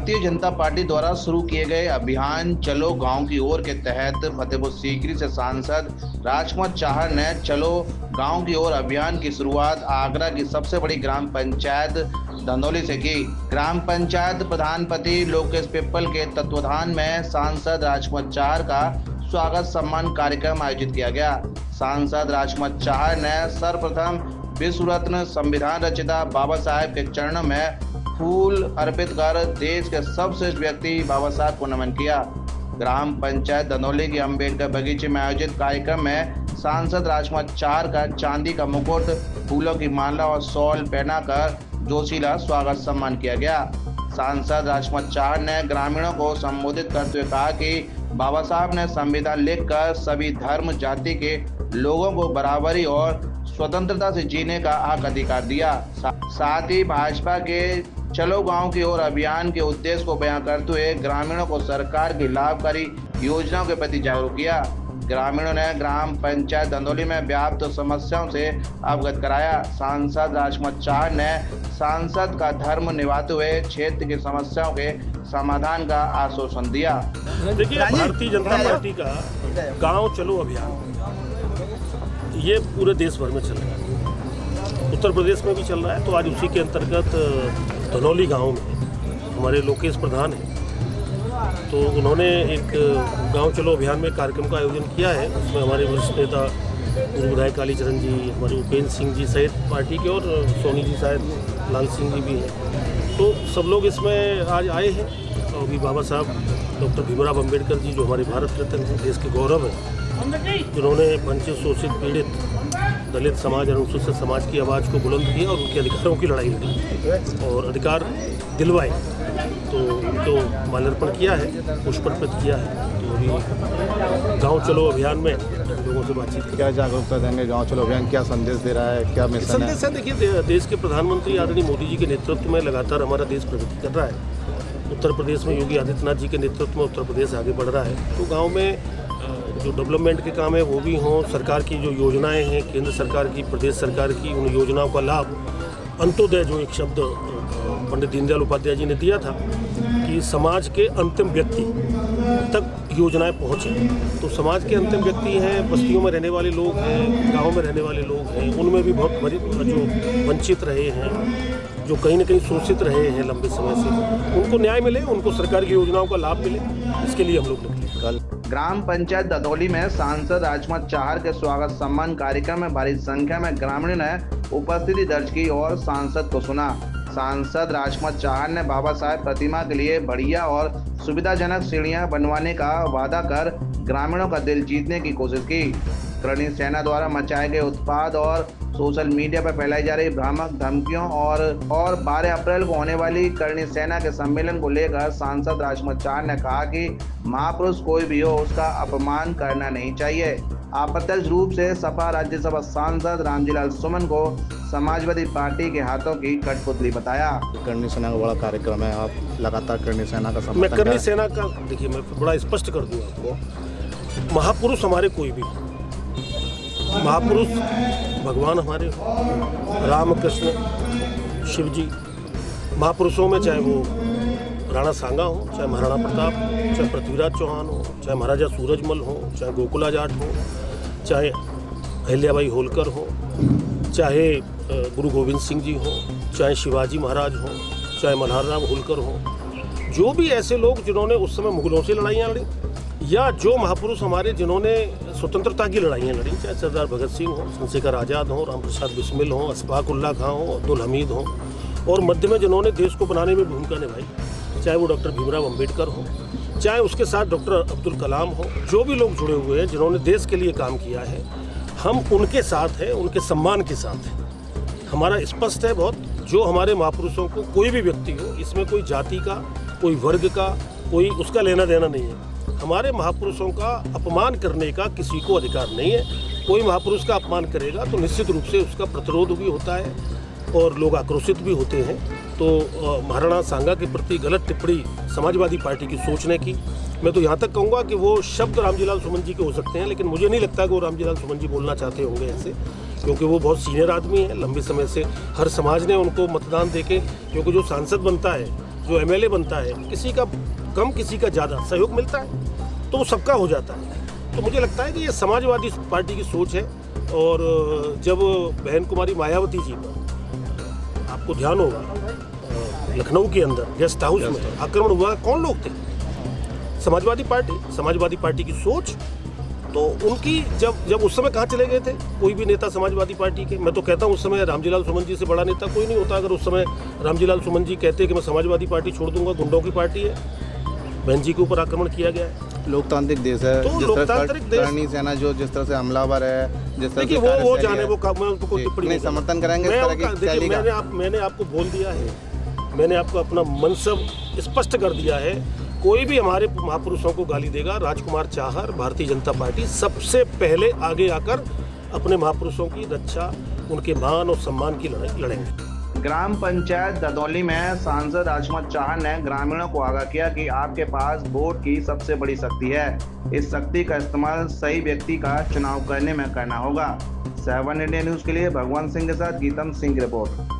Bharatiya Janata party द्वारा शुरू किए गए अभियान चलो गांव की ओर के तहत फतेहपुर सीकरी से सांसद राजकुमार चाहर ने चलो गांव की ओर अभियान की शुरुआत आगरा की सबसे बड़ी ग्राम पंचायत धंधौली से की। ग्राम पंचायत प्रधानपति लोकेश पिप्पल के तत्वाधान में सांसद राजकुमार चाहर का स्वागत सम्मान कार्यक्रम आयोजित किया गया। सांसद राजकुमार चाहर ने सर्वप्रथम विश्व रत्न संविधान रचयिता बाबा साहेब के चरणों में फूल अर्पित कर देश के सबसे व्यक्ति बाबा साहब को नमन किया। ग्राम पंचायत धंधौली के अम्बेडकर बगीचे में आयोजित कार्यक्रम में सांसद राजकुमार चाहर का चांदी का मुकुट, फूलों की माला और शॉल पहनाकर जोशीला स्वागत सम्मान किया गया। सांसद राजकुमार चाहर ने ग्रामीणों को संबोधित करते हुए कहा कि बाबा साहब ने संविधान लिखकर सभी धर्म जाति के लोगों को बराबरी और स्वतंत्रता से जीने का हक अधिकार दिया। साथ ही भाजपा के चलो गांव की ओर अभियान के उद्देश्य को बयां करते हुए ग्रामीणों को सरकार की लाभकारी योजनाओं के प्रति जागरूक किया। ग्रामीणों ने ग्राम पंचायत धंधौली में व्याप्त समस्याओं से अवगत कराया। सांसद राजकुमार चाहर ने सांसद का धर्म निभाते हुए क्षेत्र की समस्याओं के समाधान का आश्वासन दिया। देखिए, भारतीय जनता पार्टी का गांव चलो अभियान ये पूरे देश भर में चल रहा है, उत्तर प्रदेश में भी चल रहा है। तो आज उसी के अंतर्गत धनौली गांव में हमारे लोकेश प्रधान हैं, तो उन्होंने एक गांव चलो अभियान में कार्यक्रम का आयोजन किया है। उसमें हमारे वरिष्ठ नेता पूर्व विधायक कालीचरण जी, हमारे उपेंद्र सिंह जी सहित पार्टी के, और सोनी जी शायद लाल सिंह जी भी हैं। तो सब लोग इसमें आज आए हैं। और अभी बाबा साहब डॉक्टर भीमराव अम्बेडकर जी, जो हमारे भारत रत्न हैं, देश के गौरव हैं, जिन्होंने वंचित, शोषित, पीड़ित, दलित समाज, अनुसूचित समाज की आवाज़ को बुलंद किया और उनके अधिकारों की लड़ाई लड़ी और अधिकार दिलवाए, तो उनको माल्यार्पण किया है, पुष्प अर्पित किया है। तो अभी गांव चलो अभियान में लोगों से बातचीत की। क्या जागरूकता देंगे गांव चलो अभियान, क्या संदेश दे रहा है, क्या मिशन है? संदेश है, देखिए, देश के प्रधानमंत्री आदरणीय मोदी जी के नेतृत्व में लगातार हमारा देश प्रगति कर रहा है। उत्तर प्रदेश में योगी आदित्यनाथ जी के नेतृत्व में उत्तर प्रदेश आगे बढ़ रहा है। तो गाँव में जो डेवलपमेंट के काम है वो भी हों, सरकार की जो योजनाएं हैं, केंद्र सरकार की, प्रदेश सरकार की, उन योजनाओं का लाभ, अंत्योदय जो एक शब्द पंडित दीनदयाल उपाध्याय जी ने दिया था कि समाज के अंतिम व्यक्ति तक योजनाएं पहुँचे। तो समाज के अंतिम व्यक्ति हैं, बस्तियों में रहने वाले लोग हैं, गाँव में रहने वाले लोग हैं, उनमें भी बहुत बड़ी जो वंचित रहे हैं, जो कहीं ना कहीं शोषित रहे हैं लंबे समय से, उनको न्याय मिले, उनको सरकार की योजनाओं का लाभ मिले, इसके लिए हम लोग निकले। ग्राम पंचायत धंधौली में सांसद राजकुमार चाहर के स्वागत सम्मान कार्यक्रम में भारी संख्या में ग्रामीणों ने उपस्थिति दर्ज की और सांसद को सुना। सांसद राजकुमार चाहर ने बाबा साहेब प्रतिमा के लिए बढ़िया और सुविधाजनक सीढ़ियां बनवाने का वादा कर ग्रामीणों का दिल जीतने की कोशिश की। करणी सेना द्वारा मचाए गए उत्पाद और सोशल मीडिया पर फैलाई जा रही भ्रामक धमकियों और 12 अप्रैल को होने वाली करणी सेना के सम्मेलन को लेकर सांसद राजकुमार चाहर ने कहा कि महापुरुष कोई भी हो, उसका अपमान करना नहीं चाहिए। अप्रत्यक्ष रूप से सपा राज्यसभा सांसद रामजीलाल सुमन को समाजवादी पार्टी के हाथों की कठपुतली बताया। करणी सेना का बड़ा कार्यक्रम है, आप लगातार करणी सेना का समर्थन। मैं करणी सेना का, देखिए, मैं बड़ा स्पष्ट कर दूं आपको, महापुरुष हमारे कोई भी, महापुरुष भगवान हमारे, राम, कृष्ण, शिव जी, महापुरुषों में चाहे वो राणा सांगा हो, चाहे महाराणा प्रताप, चाहे पृथ्वीराज चौहान हो, चाहे महाराजा सूरजमल हो, चाहे गोकुला जाट हो, चाहे अहिल्याबाई होलकर हो, चाहे गुरु गोविंद सिंह जी हो, चाहे शिवाजी महाराज हो, चाहे मल्हारराव होलकर हो, जो भी ऐसे लोग जिन्होंने उस समय मुगलों से लड़ाइयाँ लड़ी, या जो महापुरुष हमारे जिन्होंने स्वतंत्रता की लड़ाइयाँ लड़ी, चाहे सरदार भगत सिंह हो, चंद्रशेखर आज़ाद हो, राम प्रसाद बिस्मिल हो, अशफाक उल्लाह खां हो, अब्दुल हमीद हो, और मध्य में जिन्होंने देश को बनाने में भूमिका निभाई, चाहे वो डॉक्टर भीमराव अम्बेडकर हो, चाहे उसके साथ डॉक्टर अब्दुल कलाम हो, जो भी लोग जुड़े हुए हैं जिन्होंने देश के लिए काम किया है, हम उनके साथ हैं, उनके सम्मान के साथ हैं। हमारा स्पष्ट है बहुत, जो हमारे महापुरुषों को कोई भी व्यक्ति हो, इसमें कोई जाति का, कोई वर्ग का, कोई उसका लेना देना नहीं है। हमारे महापुरुषों का अपमान करने का किसी को अधिकार नहीं है। कोई महापुरुष का अपमान करेगा तो निश्चित रूप से उसका प्रतिरोध भी होता है और लोग आक्रोशित भी होते हैं। तो महाराणा सांगा के प्रति गलत टिप्पणी समाजवादी पार्टी की सोचने की, मैं तो यहाँ तक कहूँगा कि वो शब्द रामजीलाल सुमन जी के हो सकते हैं, लेकिन मुझे नहीं लगता कि वो रामजीलाल सुमन जी बोलना चाहते होंगे ऐसे, क्योंकि वो बहुत सीनियर आदमी हैं, लंबे समय से हर समाज ने उनको मतदान देके, क्योंकि जो सांसद बनता है जो एमएलए बनता है, किसी का कम किसी का ज़्यादा सहयोग मिलता है तो वो सबका हो जाता है। तो मुझे लगता है कि ये समाजवादी पार्टी की सोच है। और जब बहन कुमारी मायावती जी पर आपको ध्यान होगा लखनऊ के अंदर गेस्ट हाउस में आक्रमण हुआ, कौन लोग थे? समाजवादी पार्टी की सोच। तो उनकी जब उस समय कहाँ चले गए थे कोई भी नेता समाजवादी पार्टी के? मैं तो कहता हूँ उस समय रामजी लाल सुमन जी से बड़ा नेता कोई नहीं होता। अगर उस समय रामजी लाल सुमन जी कहते कि मैं समाजवादी पार्टी छोड़ दूंगा, गुंडों की पार्टी है, बहन जी के ऊपर आक्रमण किया गया है। लोकतांत्रिक देश है, तो लोकतांत्रिक देश, करनी सेना जो जिस तरह से हमलावर है, जिस तरह देखिए वो जाने वो मैं उनको कोई टिप्पणी नहीं समर्थन करेंगे। मैंने आपको बोल दिया है, मैंने आपको अपना मनसब स्पष्ट कर दिया है। कोई भी हमारे महापुरुषों को गाली देगा, राजकुमार चाहर भारतीय जनता पार्टी सबसे पहले आगे आकर अपने महापुरुषों की रक्षा, उनके मान और सम्मान की लड़ाई लड़ेंगे। ग्राम पंचायत ददौली में सांसद राजकुमार चाहर ने ग्रामीणों को आगाह किया कि आपके पास वोट की सबसे बड़ी शक्ति है। इस शक्ति का इस्तेमाल सही व्यक्ति का चुनाव करने में करना होगा। 7 इंडिया न्यूज के लिए भगवान सिंह के साथ गीतम सिंह की रिपोर्ट।